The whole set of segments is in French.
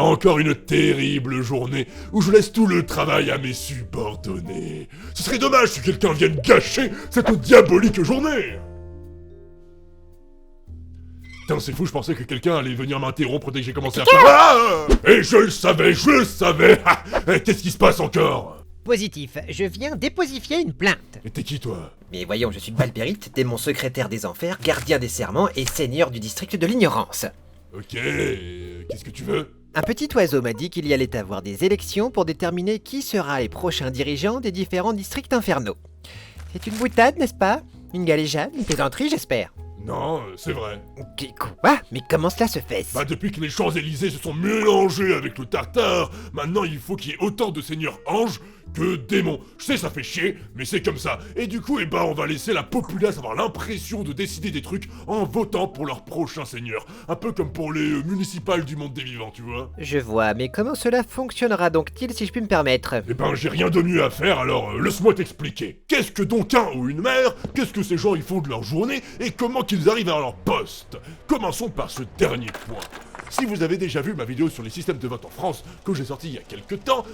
Encore une terrible journée où je laisse tout le travail à mes subordonnés. Ce serait dommage si quelqu'un vienne gâcher cette diabolique journée. Putain, c'est fou, je pensais que quelqu'un allait venir m'interrompre dès que j'ai commencé à faire... Ah, et je le savais. Ah, qu'est-ce qui se passe encore? Positif, je viens déposifier une plainte. Et t'es qui, toi? Mais voyons, je suis Balbérite, démon secrétaire des enfers, gardien des serments et seigneur du district de l'ignorance. Ok, qu'est-ce que tu veux? Un petit oiseau m'a dit qu'il y allait avoir des élections pour déterminer qui sera les prochains dirigeants des différents districts infernaux. C'est une boutade, n'est-ce pas? Une galéjade? Une plaisanterie, j'espère. Non, c'est vrai. Quoi? Mais comment cela se fait? Bah depuis que les Champs-Élysées se sont mélangés avec le Tartare, maintenant il faut qu'il y ait autant de seigneurs anges que démons. Je sais, ça fait chier, mais c'est comme ça. Et du coup, on va laisser la populace avoir l'impression de décider des trucs en votant pour leur prochain seigneur. Un peu comme pour les municipales du monde des vivants, tu vois. Je vois, mais comment cela fonctionnera donc-t-il, si je puis me permettre? J'ai rien de mieux à faire, alors laisse-moi t'expliquer. Qu'est-ce que donc un ou une mère? Qu'est-ce que ces gens ils font de leur journée? Et comment qu'ils arrivent à leur poste? Commençons par ce dernier point. Si vous avez déjà vu ma vidéo sur les systèmes de vote en France que j'ai sorti il y a quelques temps,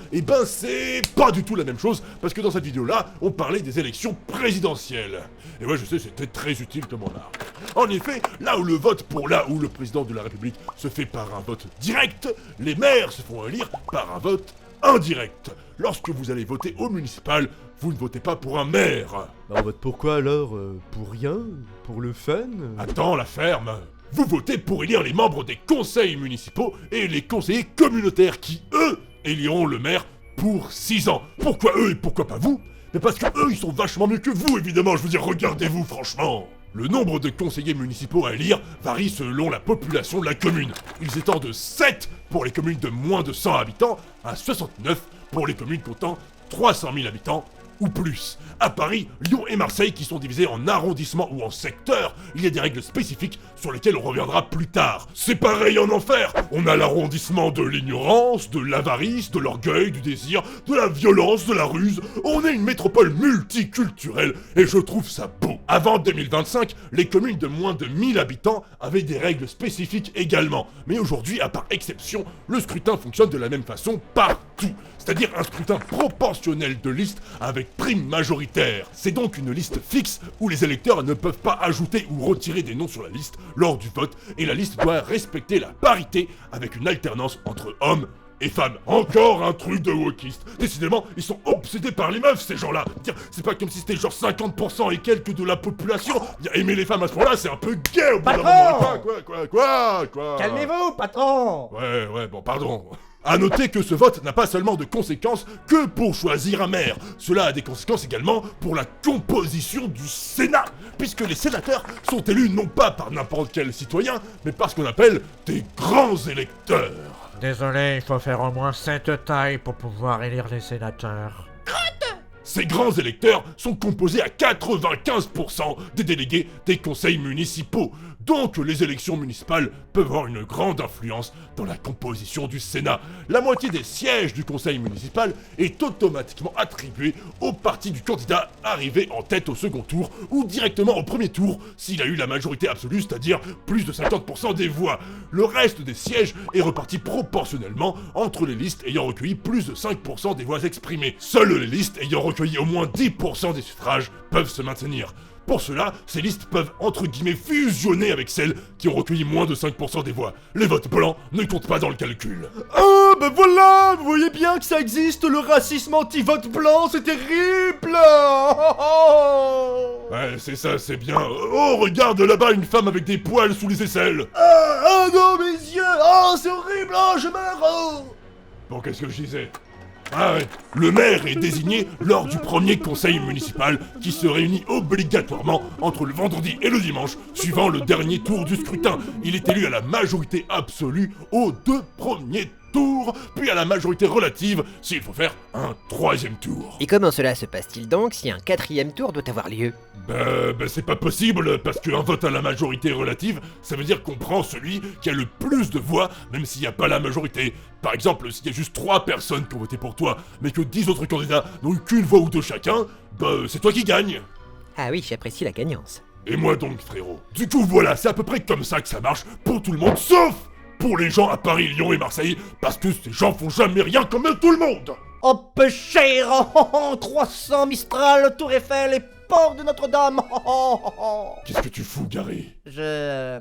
c'est pas du tout la même chose, parce que dans cette vidéo-là, on parlait des élections présidentielles. Et ouais, je sais, c'était très utile comme on a. En effet, là où le vote pour où le président de la République se fait par un vote direct, les maires se font élire par un vote indirect. Lorsque vous allez voter au municipal, vous ne votez pas pour un maire. Bah on vote pour quoi alors? Pour rien? Pour le fun? Attends, la ferme. Vous votez pour élire les membres des conseils municipaux et les conseillers communautaires qui, eux, éliront le maire pour 6 ans. Pourquoi eux et pourquoi pas vous? Mais parce que eux, ils sont vachement mieux que vous, évidemment, je veux dire, regardez-vous, franchement. Le nombre de conseillers municipaux à élire varie selon la population de la commune. Ils étant de 7 pour les communes de moins de 100 habitants à 69 pour les communes comptant 300 000 habitants ou plus. À Paris, Lyon et Marseille, qui sont divisés en arrondissements ou en secteurs, il y a des règles spécifiques sur lesquelles on reviendra plus tard. C'est pareil en enfer. On a l'arrondissement de l'ignorance, de l'avarice, de l'orgueil, du désir, de la violence, de la ruse. On est une métropole multiculturelle et je trouve ça beau. Avant 2025, les communes de moins de 1000 habitants avaient des règles spécifiques également. Mais aujourd'hui, à part exception, le scrutin fonctionne de la même façon partout. C'est-à-dire un scrutin proportionnel de listes avec prime majoritaire. C'est donc une liste fixe où les électeurs ne peuvent pas ajouter ou retirer des noms sur la liste lors du vote et la liste doit respecter la parité avec une alternance entre hommes et femmes. Encore un truc de wokiste. Décidément, ils sont obsédés par les meufs, ces gens-là. C'est pas comme si c'était genre 50% et quelques de la population. Aimer les femmes à ce point-là, c'est un peu gay au bout d'un moment. Quoi? Calmez-vous, patron! Ouais, bon, pardon. À noter que ce vote n'a pas seulement de conséquences que pour choisir un maire. Cela a des conséquences également pour la composition du Sénat, puisque les sénateurs sont élus non pas par n'importe quel citoyen, mais par ce qu'on appelle des grands électeurs. Désolé, il faut faire au moins 7 tailles pour pouvoir élire les sénateurs. Ces grands électeurs sont composés à 95% des délégués des conseils municipaux. Donc les élections municipales peuvent avoir une grande influence dans la composition du Sénat. La moitié des sièges du conseil municipal est automatiquement attribuée au parti du candidat arrivé en tête au second tour ou directement au premier tour s'il a eu la majorité absolue, c'est-à-dire plus de 50% des voix. Le reste des sièges est reparti proportionnellement entre les listes ayant recueilli plus de 5% des voix exprimées. Seules les listes ayant recueilli au moins 10% des suffrages peuvent se maintenir. Pour cela, ces listes peuvent entre guillemets fusionner avec celles qui ont recueilli moins de 5% des voix. Les votes blancs ne comptent pas dans le calcul. Oh, ben voilà, vous voyez bien que ça existe, le racisme anti-vote blanc, c'est terrible. Ouais, c'est ça, c'est bien. Oh, regarde là-bas une femme avec des poils sous les aisselles. Ah non, mes yeux, oh, c'est horrible, oh, je meurs, oh. Bon, qu'est-ce que je disais? Ah ouais. Le maire est désigné lors du premier conseil municipal qui se réunit obligatoirement entre le vendredi et le dimanche, suivant le dernier tour du scrutin. Il est élu à la majorité absolue aux 2 premiers tours, puis à la majorité relative s'il faut faire un 3e tour. Et comment cela se passe-t-il donc si un 4e tour doit avoir lieu? C'est pas possible, parce qu'un vote à la majorité relative, ça veut dire qu'on prend celui qui a le plus de voix, même s'il n'y a pas la majorité. Par exemple, s'il y a juste 3 personnes qui ont voté pour toi, mais que 10 autres candidats n'ont eu qu'une voix ou 2 chacun, c'est toi qui gagne. Ah oui, j'apprécie la gagnance. Et moi donc, frérot. Du coup, voilà, c'est à peu près comme ça que ça marche pour tout le monde, sauf pour les gens à Paris, Lyon et Marseille, parce que ces gens font jamais rien comme tout le monde. Oh, peu cher. 300 Mistral, Tour Eiffel et port de Notre-Dame. Qu'est-ce que tu fous, Gary? Je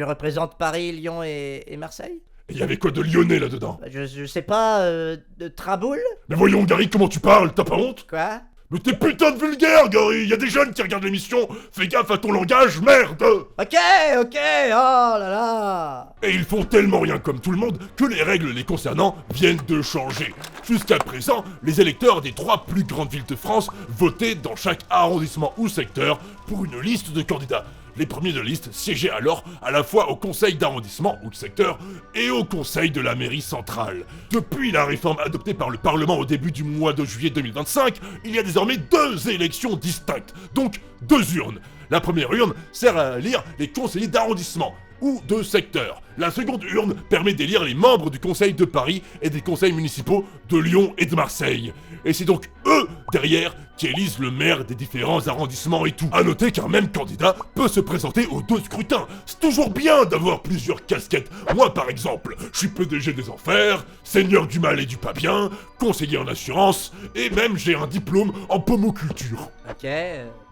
représente Paris, Lyon et Marseille. Et y avait quoi de lyonnais là-dedans? Je sais pas, de Traboul? Mais voyons, Gary, comment tu parles? T'as pas honte? Quoi? Mais t'es putain de vulgaire, Gary! Y a des jeunes qui regardent l'émission! Fais gaffe à ton langage, merde! Ok, oh là là. Et ils font tellement rien comme tout le monde que les règles les concernant viennent de changer. Jusqu'à présent, les électeurs des 3 plus grandes villes de France votaient dans chaque arrondissement ou secteur pour une liste de candidats. Les premiers de liste siégeaient alors à la fois au conseil d'arrondissement ou de secteur et au conseil de la mairie centrale. Depuis la réforme adoptée par le Parlement au début du mois de juillet 2025, il y a désormais 2 élections distinctes, donc 2 urnes. La première urne sert à élire les conseillers d'arrondissement ou de secteur. La seconde urne permet d'élire les membres du conseil de Paris et des conseils municipaux de Lyon et de Marseille. Et c'est donc eux, derrière, qui élisent le maire des différents arrondissements et tout. A noter qu'un même candidat peut se présenter aux 2 scrutins. C'est toujours bien d'avoir plusieurs casquettes. Moi, par exemple, je suis PDG des Enfers, seigneur du mal et du pas bien, conseiller en assurance, et même j'ai un diplôme en pomoculture. Ok,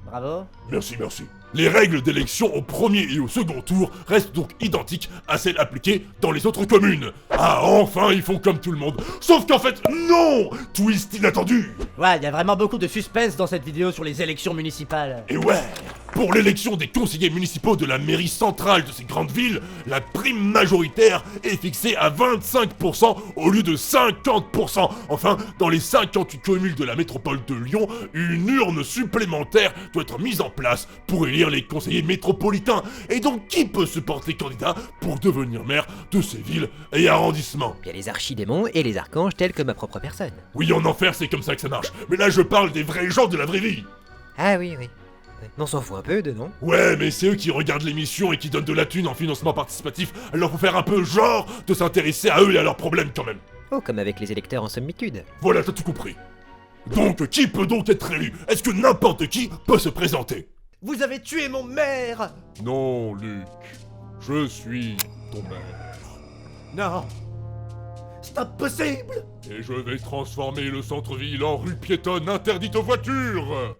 bravo. Merci. Les règles d'élection au premier et au second tour restent donc identiques à celles appliquées dans les autres communes. Ah, enfin, ils font comme tout le monde. Sauf qu'en fait, non! Twist inattendu! Ouais, y a vraiment beaucoup de suspense dans cette vidéo sur les élections municipales. Et ouais, pour l'élection des conseillers municipaux de la mairie centrale de ces grandes villes, la prime majoritaire est fixée à 25% au lieu de 50%. Enfin, dans les 58 communes de la métropole de Lyon, une urne supplémentaire doit être mise en place pour élire les conseillers métropolitains. Et donc, qui peut se porter candidat pour devenir maire de ces villes et arrondissements? Il y a les archidémons et les archanges tels que ma propre personne. Oui, en enfer, c'est comme ça que ça marche. Mais là, je parle des vrais gens de la vraie vie. Ah oui. On s'en fout un peu de non? Ouais, mais c'est eux qui regardent l'émission et qui donnent de la thune en financement participatif, alors faut faire un peu genre de s'intéresser à eux et à leurs problèmes quand même. Oh, comme avec les électeurs en sommitude. Voilà, t'as tout compris. Donc, qui peut donc être élu? Est-ce que n'importe qui peut se présenter? Vous avez tué mon maire. Non, Luc. Je suis ton maire. Non. C'est impossible. Et je vais transformer le centre-ville en rue piétonne interdite aux voitures.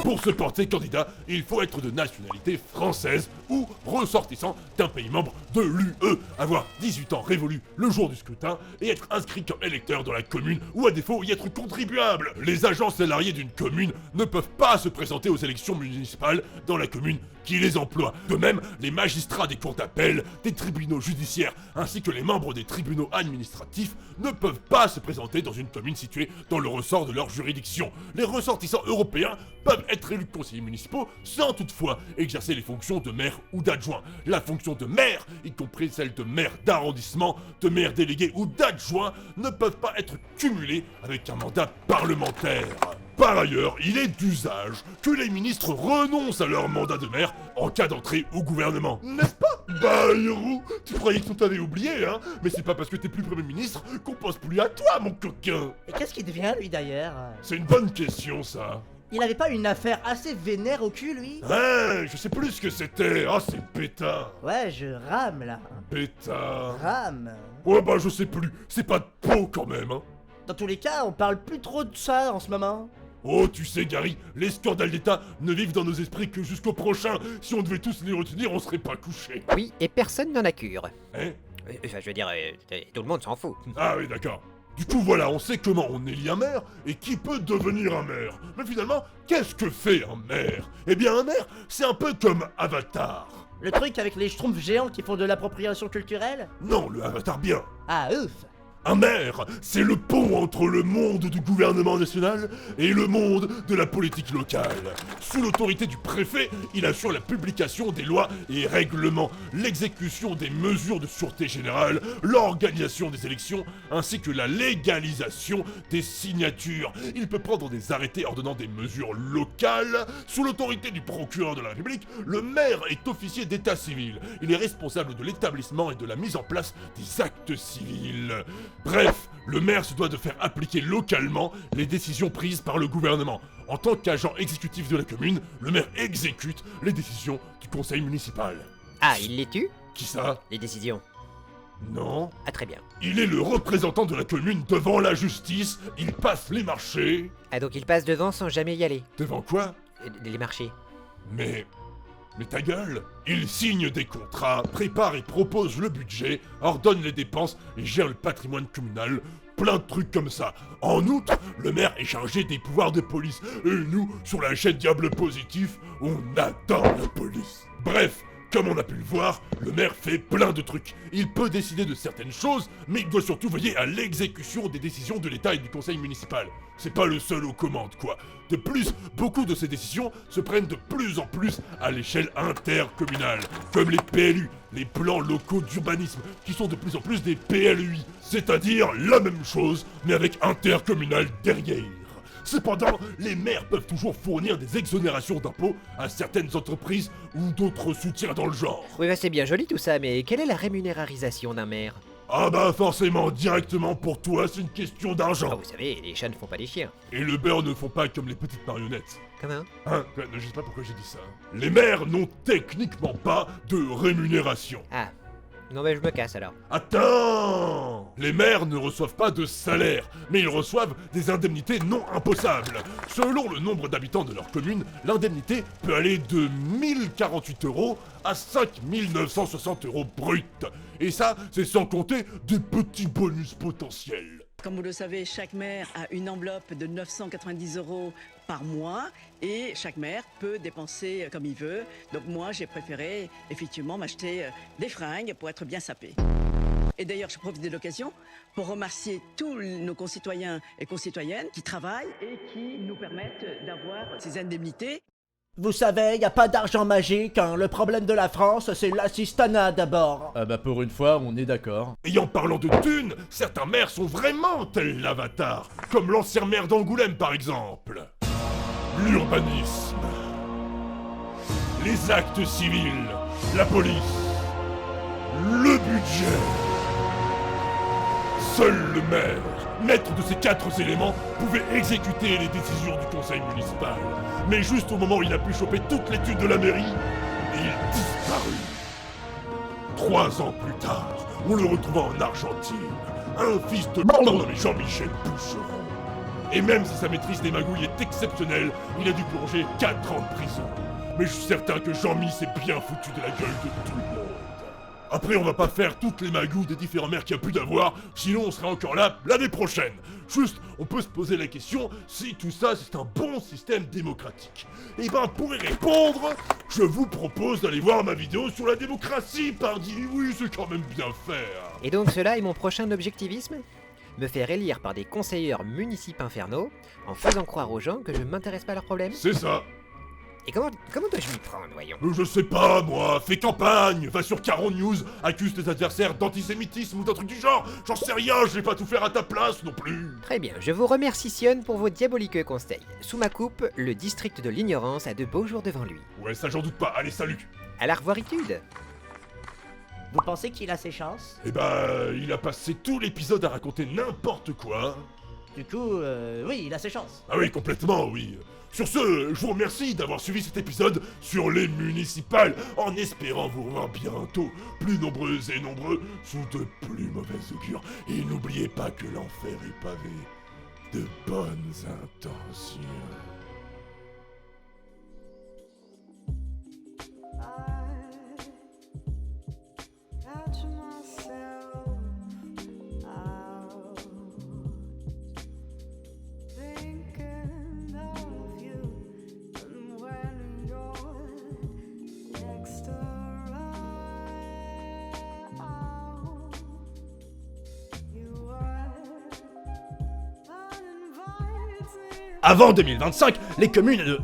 Pour se porter candidat, il faut être de nationalité française ou ressortissant d'un pays membre de l'UE, avoir 18 ans révolus le jour du scrutin et être inscrit comme électeur dans la commune ou à défaut y être contribuable. Les agents salariés d'une commune ne peuvent pas se présenter aux élections municipales dans la commune qui les emploie. De même, les magistrats des cours d'appel, des tribunaux judiciaires ainsi que les membres des tribunaux administratifs ne peuvent pas se présenter dans une commune située dans le ressort de leur juridiction. Les ressortissants européens peuvent être élus conseillers municipaux sans toutefois exercer les fonctions de maire ou d'adjoint. La fonction de maire, y compris celle de maire d'arrondissement, de maire délégué ou d'adjoint, ne peuvent pas être cumulées avec un mandat parlementaire. Par ailleurs, il est d'usage que les ministres renoncent à leur mandat de maire en cas d'entrée au gouvernement. N'est-ce pas? Bah, Hiro, tu croyais qu'on t'avait oublié, hein? Mais c'est pas parce que t'es plus Premier ministre qu'on pense plus à toi, mon coquin. Et qu'est-ce qu'il devient, lui, d'ailleurs? C'est une bonne question, ça. Il avait pas une affaire assez vénère au cul, lui? Ouais, je sais plus ce que c'était. Ah, c'est pétard. Ouais, je rame, là. Pétard. Rame. Ouais, bah, je sais plus. C'est pas de peau, quand même, hein. Dans tous les cas, on parle plus trop de ça en ce moment. Oh, tu sais, Gary, les scandales d'État ne vivent dans nos esprits que jusqu'au prochain. Si on devait tous les retenir, on serait pas couchés. Oui, et personne n'en a cure. Hein? Enfin, je veux dire, tout le monde s'en fout. Ah oui, d'accord. Du coup, voilà, on sait comment on élit un maire et qui peut devenir un maire. Mais finalement, qu'est-ce que fait un maire? Eh bien, un maire, c'est un peu comme Avatar. Le truc avec les schtroumpfs géants qui font de l'appropriation culturelle? Non, le Avatar bien. Ah, ouf. Un maire, c'est le pont entre le monde du gouvernement national et le monde de la politique locale. Sous l'autorité du préfet, il assure la publication des lois et règlements, l'exécution des mesures de sûreté générale, l'organisation des élections, ainsi que la légalisation des signatures. Il peut prendre des arrêtés ordonnant des mesures locales. Sous l'autorité du procureur de la République, le maire est officier d'état civil. Il est responsable de l'établissement et de la mise en place des actes civils. Bref, le maire se doit de faire appliquer localement les décisions prises par le gouvernement. En tant qu'agent exécutif de la commune, le maire exécute les décisions du conseil municipal. Ah, il les tue? Qui ça? Les décisions. Non. Ah, très bien. Il est le représentant de la commune devant la justice, il passe les marchés... Ah, donc il passe devant sans jamais y aller. Devant quoi? Les marchés. Mais ta gueule! Il signe des contrats, prépare et propose le budget, ordonne les dépenses et gère le patrimoine communal, plein de trucs comme ça. En outre, le maire est chargé des pouvoirs de police, et nous, sur la chaîne Diable Positif, on adore la police. Bref, comme on a pu le voir, le maire fait plein de trucs. Il peut décider de certaines choses, mais il doit surtout veiller à l'exécution des décisions de l'État et du conseil municipal. C'est pas le seul aux commandes, quoi. De plus, beaucoup de ces décisions se prennent de plus en plus à l'échelle intercommunale, comme les PLU, les plans locaux d'urbanisme, qui sont de plus en plus des PLUI, c'est-à-dire la même chose, mais avec intercommunal derrière. Cependant, les maires peuvent toujours fournir des exonérations d'impôts à certaines entreprises ou d'autres soutiens dans le genre. Oui, bah c'est bien joli tout ça, mais quelle est la rémunérisation d'un maire? Ah bah forcément, directement pour toi, c'est une question Ah, d'argent. vous savez, les chats ne font pas les chiens. Et le beurre ne font pas comme les petites marionnettes. Comment? Hein? Je sais pas pourquoi j'ai dit ça. Les maires n'ont techniquement pas de rémunération. Ah. Non, mais je me casse alors. Attends! Les maires ne reçoivent pas de salaire, mais ils reçoivent des indemnités non imposables. Selon le nombre d'habitants de leur commune, l'indemnité peut aller de 1048 € à 5960 € bruts. Et ça, c'est sans compter des petits bonus potentiels. Comme vous le savez, chaque maire a une enveloppe de 990 € par mois et chaque maire peut dépenser comme il veut. Donc moi, j'ai préféré effectivement m'acheter des fringues pour être bien sapé. Et d'ailleurs, je profite de l'occasion pour remercier tous nos concitoyens et concitoyennes qui travaillent et qui nous permettent d'avoir ces indemnités. Vous savez, y a pas d'argent magique, hein. Le problème de la France, c'est l'assistanat d'abord. Ah bah pour une fois, on est d'accord. Et en parlant de thunes, certains maires sont vraiment tels l'avatar, comme l'ancien maire d'Angoulême par exemple. L'urbanisme, les actes civils, la police, le budget. Seul le maire, maître de ces 4 éléments, pouvait exécuter les décisions du conseil municipal. Mais juste au moment où il a pu choper toute l'étude de la mairie, il disparut. 3 ans plus tard, on le retrouva en Argentine, un fils de nommé Jean-Michel Boucheron. Et même si sa maîtrise des magouilles est exceptionnelle, il a dû plonger 4 ans de prison. Mais je suis certain que Jean-Mi s'est bien foutu de la gueule de tout le monde. Après, on va pas faire toutes les magouilles des différents maires qu'il y a pu d'avoir, sinon on sera encore là l'année prochaine. Juste, on peut se poser la question si tout ça c'est un bon système démocratique. Et ben pour y répondre, je vous propose d'aller voir ma vidéo sur la démocratie, pardi. Oui, c'est quand même bien faire. Et donc cela est mon prochain objectivisme? Me faire élire par des conseilleurs municipaux infernaux en faisant croire aux gens que je ne m'intéresse pas à leurs problèmes? C'est ça. Et comment dois-je m'y prendre, voyons? Je sais pas, moi, fais campagne, va sur Caron News, accuse tes adversaires d'antisémitisme ou d'un truc du genre, j'en sais rien, je vais pas tout faire à ta place non plus. Très bien, je vous remercie Sion pour vos diaboliques conseils. Sous ma coupe, le district de l'ignorance a de beaux jours devant lui. Ouais, ça j'en doute pas, allez, salut. À la revoiritude. Vous pensez qu'il a ses chances? Eh ben, il a passé tout l'épisode à raconter n'importe quoi. Du coup, oui, il a ses chances. Ah oui, complètement, oui. Sur ce, je vous remercie d'avoir suivi cet épisode sur les municipales, en espérant vous revoir bientôt, plus nombreux et nombreux, sous de plus mauvaises augures. Et n'oubliez pas que l'enfer est pavé de bonnes intentions. Avant 2025, les communes de...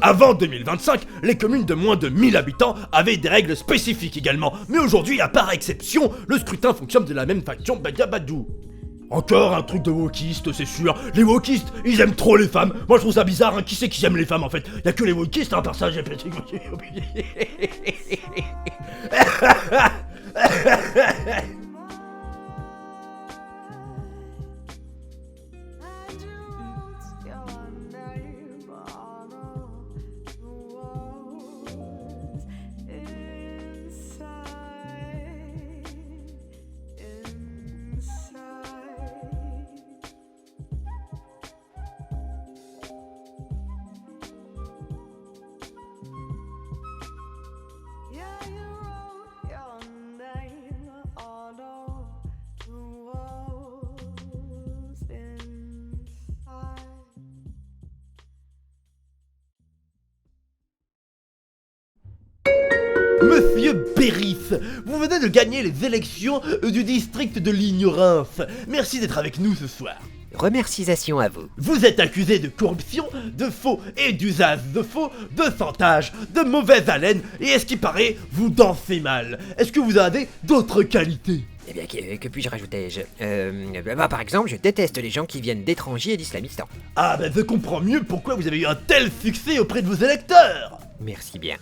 Avant 2025, les communes de moins de 1000 habitants avaient des règles spécifiques également. Mais aujourd'hui, à part exception, le scrutin fonctionne de la même façon, badabadou. Encore un truc de wokistes, c'est sûr. Les wokistes, ils aiment trop les femmes. Moi, je trouve ça bizarre, hein. Qui c'est qui aime les femmes, en fait? Y'a que les wokistes, hein, par ça, j'ai fait... Monsieur Béris, vous venez de gagner les élections du district de l'Ignorance. Merci d'être avec nous ce soir. Remerciations à vous. Vous êtes accusé de corruption, de faux et d'usage de faux, de chantage, de mauvaise haleine, et est-ce qu'il paraît, vous dansez mal. Est-ce que vous avez d'autres qualités? Eh bien, que puis-je rajouter-je par exemple, je déteste les gens qui viennent d'étrangers et d'Islamistan. Ah ben je comprends mieux pourquoi vous avez eu un tel succès auprès de vos électeurs. Merci bien.